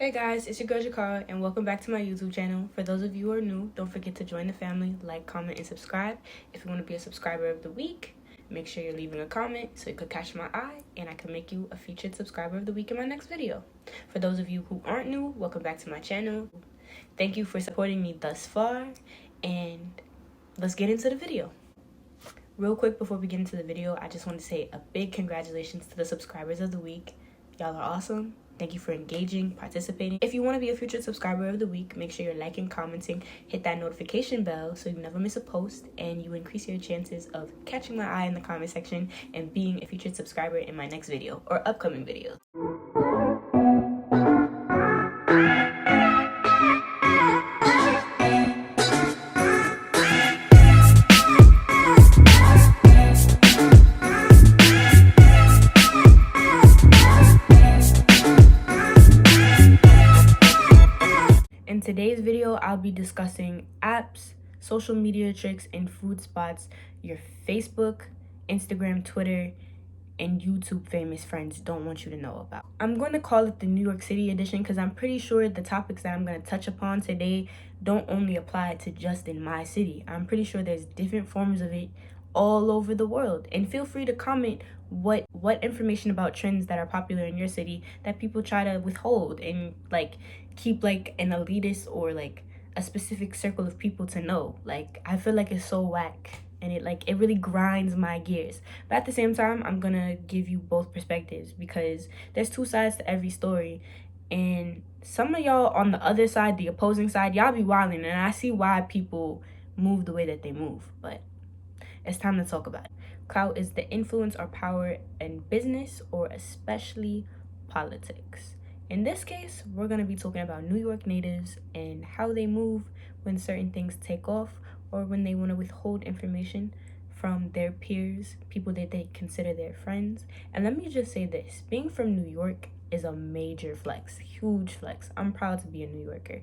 Hey guys, it's your girl Jakara, and welcome back to my YouTube channel. For those of you who are new, don't forget to join the family, like, comment, and subscribe. If you want to be a subscriber of the week, make sure you're leaving a comment so you could catch my eye, and I can make you a featured subscriber of the week in my next video. For those of you who aren't new, welcome back to my channel. Thank you for supporting me thus far, and let's get into the video. Real quick before we get into the video, I just want to say a big congratulations to the subscribers of the week. Y'all are awesome. Thank you for engaging, participating. If you want to be a future subscriber of the week, make sure you're liking, commenting, hit that notification bell so you never miss a post, and you increase your chances of catching my eye in the comment section and being a featured subscriber in my next video or upcoming videos. In today's video, I'll be discussing apps, social media tricks, and food spots your Facebook, Instagram, Twitter, and YouTube famous friends don't want you to know about. I'm going to call it the New York City edition because I'm pretty sure the topics that I'm going to touch upon today don't only apply to just in my city. I'm pretty sure there's different forms of it all over the world. And feel free to comment what information about trends that are popular in your city that people try to withhold and keep an elitist or a specific circle of people to know. I feel like it's so whack, and it really grinds my gears. But at the same time, I'm gonna give you both perspectives because there's two sides to every story, and some of y'all on the other side, the opposing side, y'all be wilding, and I see why people move the way that they move. But it's time to talk about it. Clout is the influence or power in business, or especially politics. In this case, we're going to be talking about New York natives and how they move when certain things take off, or when they want to withhold information from their peers, people that they consider their friends. And let me just say this, being from New York is a major flex, huge flex. I'm proud to be a New Yorker.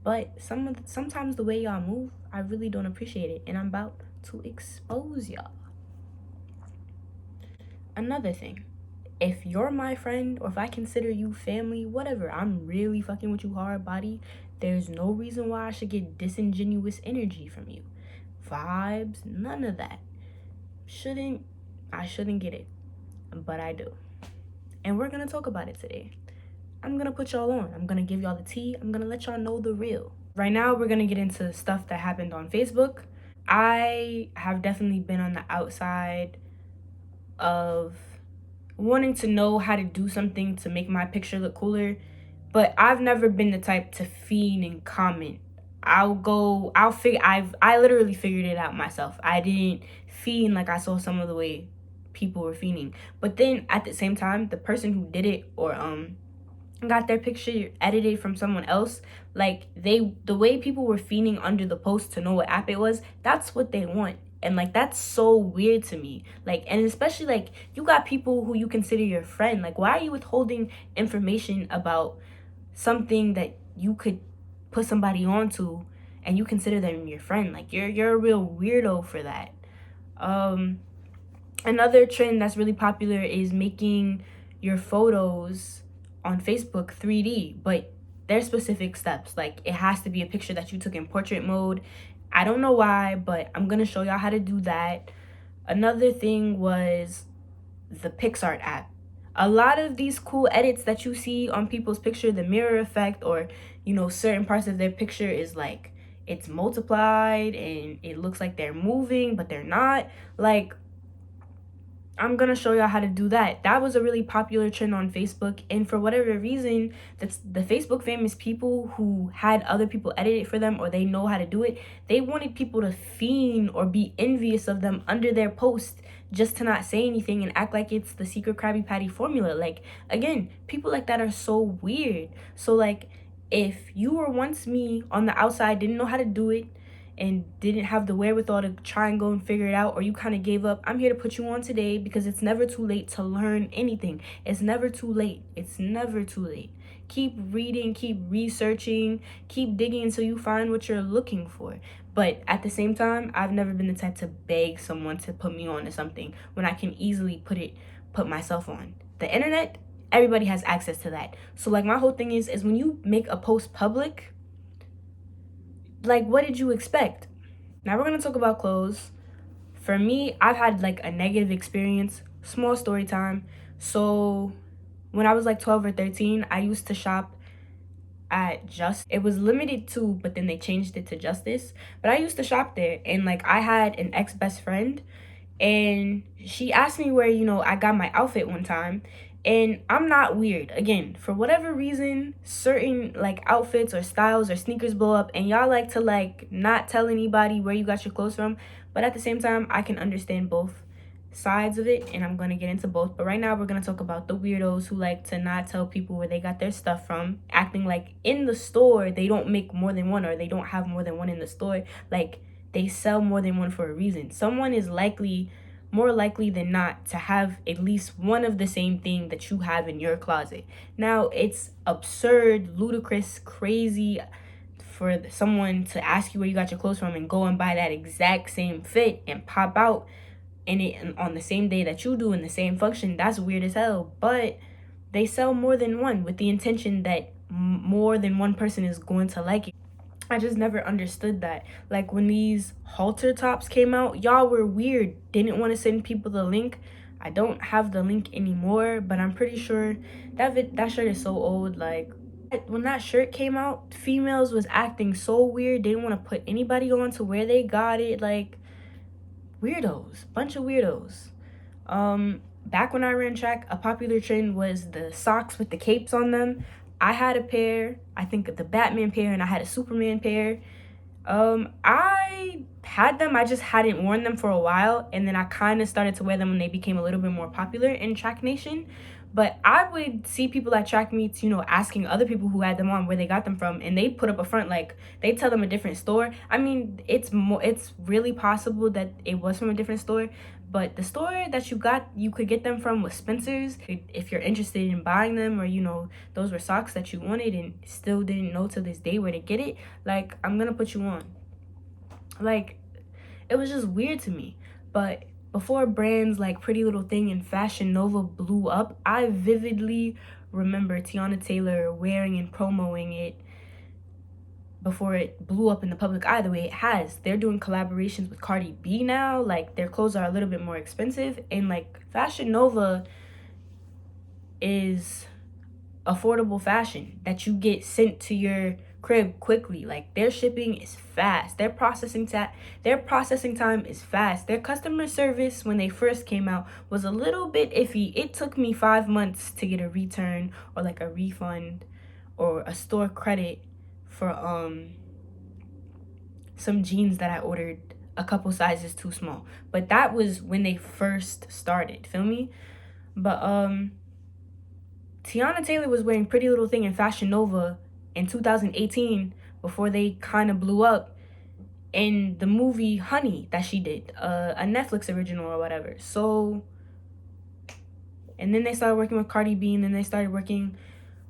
But sometimes the way y'all move, I really don't appreciate it, and I'm about to expose y'all. Another thing, if you're my friend, or if I consider you family, whatever, I'm really fucking with you hard body, there's no reason why I should get disingenuous energy from you. Vibes, none of that. I shouldn't get it, but I do. And we're gonna talk about it today. I'm gonna put y'all on. I'm gonna give y'all the tea. I'm gonna let y'all know the real. Right now, we're gonna get into stuff that happened on Facebook. I have definitely been on the outside of wanting to know how to do something to make my picture look cooler, but I've never been the type to fiend and comment. I literally figured it out myself. I didn't fiend like I saw some of the way people were fiending. But then at the same time, the person who did it or got their picture edited from someone else, the way people were fiending under the post to know what app it was, that's what they want. And that's so weird to me. And especially you got people who you consider your friend. Why are you withholding information about something that you could put somebody onto and you consider them your friend? You're a real weirdo for that. Another trend that's really popular is making your photos on Facebook 3D, but there's specific steps. It has to be a picture that you took in portrait mode. I don't know why, but I'm gonna show y'all how to do that. Another thing was the picsart app. A lot of these cool edits that you see on people's picture, the mirror effect, or certain parts of their picture is it's multiplied and it looks like they're moving but they're not. I'm gonna show y'all how to do that. That was a really popular trend on Facebook, and for whatever reason, that's the Facebook famous people who had other people edit it for them, or they know how to do it, they wanted people to fiend or be envious of them under their post just to not say anything and act like it's the secret Krabby Patty formula. Again, people like that are so weird. So if you were once me on the outside, didn't know how to do it, and didn't have the wherewithal to try and go and figure it out, or you kind of gave up, I'm here to put you on today because it's never too late to learn anything. It's never too late. It's never too late. Keep reading, keep researching, keep digging until you find what you're looking for. But at the same time, I've never been the type to beg someone to put me on to something when I can easily put myself on. The internet everybody has access to that. So like my whole thing is when you make a post public, like what did you expect? Now we're gonna talk about clothes. For me, I've had like a negative experience. Small story time. So when I was like 12 or 13, I used to shop at Just. It was limited to, but then they changed it to Justice. But I used to shop there, and like I had an ex best friend, and she asked me where, I got my outfit one time. And I'm not weird. Again, for whatever reason, certain like outfits or styles or sneakers blow up, and y'all like to like not tell anybody where you got your clothes from. But at the same time, I can understand both sides of it, and I'm going to get into both. But right now we're going to talk about the weirdos who like to not tell people where they got their stuff from, acting like in the store they don't make more than one, or they don't have more than one in the store. Like they sell more than one for a reason. Someone is more likely than not to have at least one of the same thing that you have in your closet. Now, it's absurd, ludicrous, crazy for someone to ask you where you got your clothes from and go and buy that exact same fit and pop out in it on the same day that you do in the same function. That's weird as hell. But they sell more than one with the intention that more than one person is going to like it. I just never understood that. Like when these halter tops came out, y'all were weird. Didn't want to send people the link. I don't have the link anymore, but I'm pretty sure that shirt is so old. Like when that shirt came out, females was acting so weird. They didn't want to put anybody on to where they got it. Like weirdos, bunch of weirdos. Back when I ran track, a popular trend was the socks with the capes on them. I had a pair, I think the Batman pair, and I had a Superman pair. I had them, I just hadn't worn them for a while, and then I kind of started to wear them when they became a little bit more popular in Track Nation. But I would see people at track meets, asking other people who had them on where they got them from, and they put up a front like they tell them a different store. I mean, it's really possible that it was from a different store, but the store that you could get them from was Spencer's. If you're interested in buying them, or those were socks that you wanted and still didn't know to this day where to get it, like I'm gonna put you on. Like it was just weird to me. But before brands like Pretty Little Thing and Fashion Nova blew up, I vividly remember Teyana Taylor wearing and promoting it before it blew up in the public eye the way it has. They're doing collaborations with Cardi B now. Like their clothes are a little bit more expensive, and like Fashion Nova is affordable fashion that you get sent to your crib quickly. Like their shipping is fast. Their processing time is fast. Their customer service when they first came out was a little bit iffy. It took me 5 months to get a return or like a refund or a store credit for some jeans that I ordered a couple sizes too small. But that was when they first started, feel me? But Teyana Taylor was wearing Pretty Little Thing and Fashion Nova in 2018 before they kind of blew up in the movie Honey that she did, a Netflix original or whatever. So, and then they started working with Cardi B, and then they started working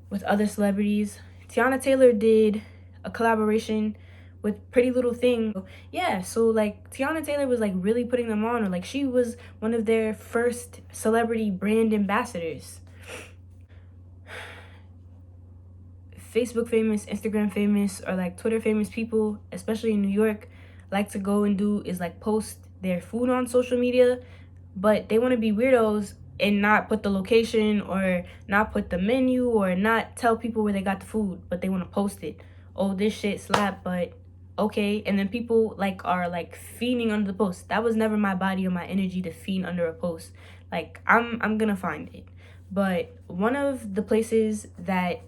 with other celebrities. Teyana Taylor did a collaboration with Pretty Little Thing. Yeah, so like Teyana Taylor was like really putting them on, or like she was one of their first celebrity brand ambassadors. Facebook famous, Instagram famous, or like Twitter famous people, especially in New York, like to go and do is like post their food on social media, but they want to be weirdos and not put the location or not put the menu or not tell people where they got the food, but they want to post it. Oh, this shit slap, but okay. And then people like are like fiending under the post. That was never my body or my energy to fiend under a post. Like I'm gonna find it. But one of the places that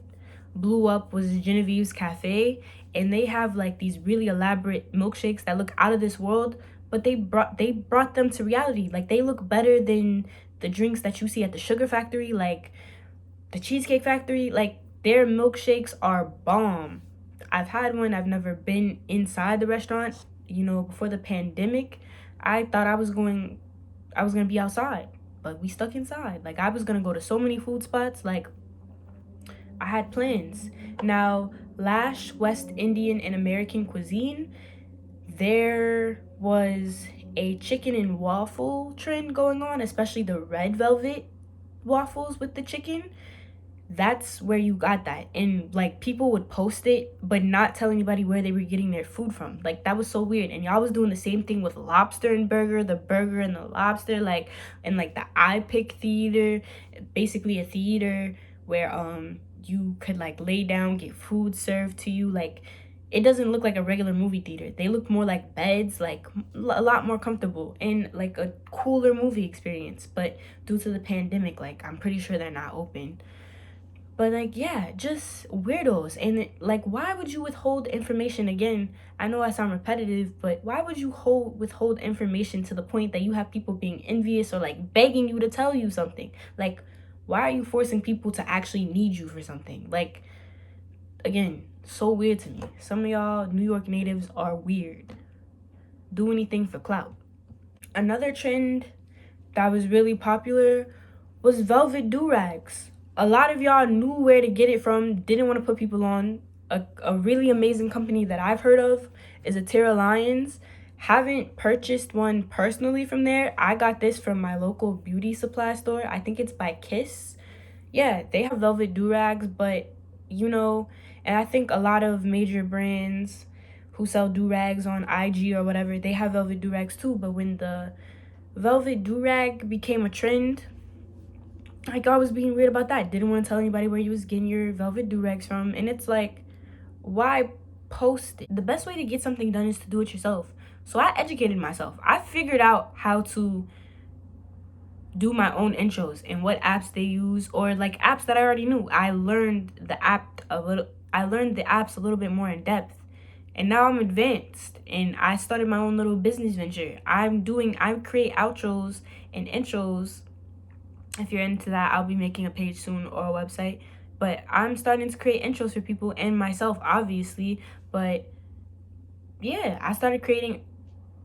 blew up was Jenavies Cafe, and they have like these really elaborate milkshakes that look out of this world, but they brought them to reality. Like they look better than the drinks that you see at the sugar factory, like the Cheesecake Factory. Like their milkshakes are bomb. I've had one. I've never been inside the restaurant. Before the pandemic, I thought I was gonna be outside, but we stuck inside. Like I was gonna go to so many food spots. Like I had plans. Now, Lash, West Indian, and American Cuisine, there was a chicken and waffle trend going on, especially the red velvet waffles with the chicken. That's where you got that. And like people would post it but not tell anybody where they were getting their food from. Like that was so weird. And y'all was doing the same thing with lobster and burger, the burger and the lobster, like, and like the iPic theater, basically a theater where you could like lay down, get food served to you. Like it doesn't look like a regular movie theater. They look more like beds, like a lot more comfortable and like a cooler movie experience. But due to the pandemic, like I'm pretty sure they're not open. But like, yeah, just weirdos. And like, why would you withhold information? Again, I know I sound repetitive, but why would you withhold information to the point that you have people being envious or like begging you to tell you something? Like, why are you forcing people to actually need you for something? Like, again, so weird to me. Some of y'all New York natives are weird. Do anything for clout. Another trend that was really popular was velvet do-rags. A lot of y'all knew where to get it from, didn't want to put people on. A really amazing company that I've heard of is Atira Lions. Haven't purchased one personally from there. I got this from my local beauty supply store. I think it's by Kiss. Yeah, they have velvet do-rags, but you know, and I think a lot of major brands who sell do-rags on IG or whatever, they have velvet do-rags too. But when the velvet do-rag became a trend, like I was being weird about that. Didn't want to tell anybody where you was getting your velvet do-rags from. And it's like, why post it? The best way to get something done is to do it yourself. So I educated myself. I figured out how to do my own intros and what apps they use, or like apps that I already knew. I learned the apps a little bit more in depth. And now I'm advanced and I started my own little business venture. I create outros and intros. If you're into that, I'll be making a page soon or a website. But I'm starting to create intros for people and myself, obviously. But yeah, I started creating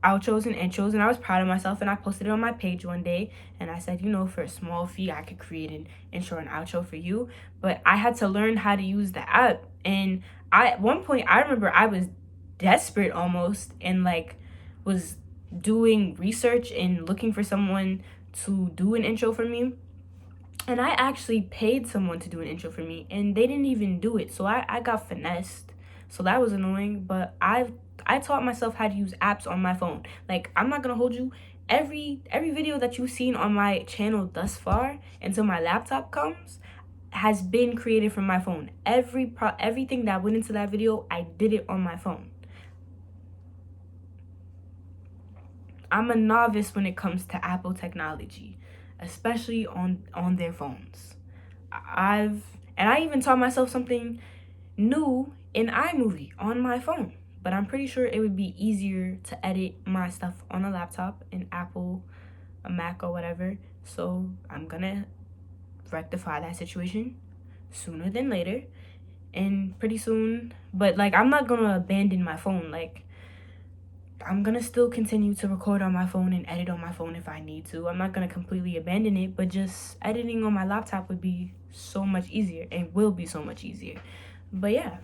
outros and intros, and I was proud of myself, and I posted it on my page one day, and I said, you know, for a small fee I could create an intro and outro for you. But I had to learn how to use the app, and at one point I remember I was desperate almost, and like was doing research and looking for someone to do an intro for me. And I actually paid someone to do an intro for me, and they didn't even do it. So I got finessed. So that was annoying. But I taught myself how to use apps on my phone. Like, I'm not gonna hold you. Every video that you've seen on my channel thus far, until my laptop comes, has been created from my phone. Everything that went into that video, I did it on my phone. I'm a novice when it comes to Apple technology, especially on their phones. I even taught myself something new in iMovie on my phone. But I'm pretty sure it would be easier to edit my stuff on a laptop, an Apple, a Mac, or whatever. So I'm gonna rectify that situation sooner than later. And pretty soon, but like I'm not gonna abandon my phone. Like, I'm gonna still continue to record on my phone and edit on my phone if I need to. I'm not gonna completely abandon it, but just editing on my laptop would be so much easier and will be so much easier. But yeah,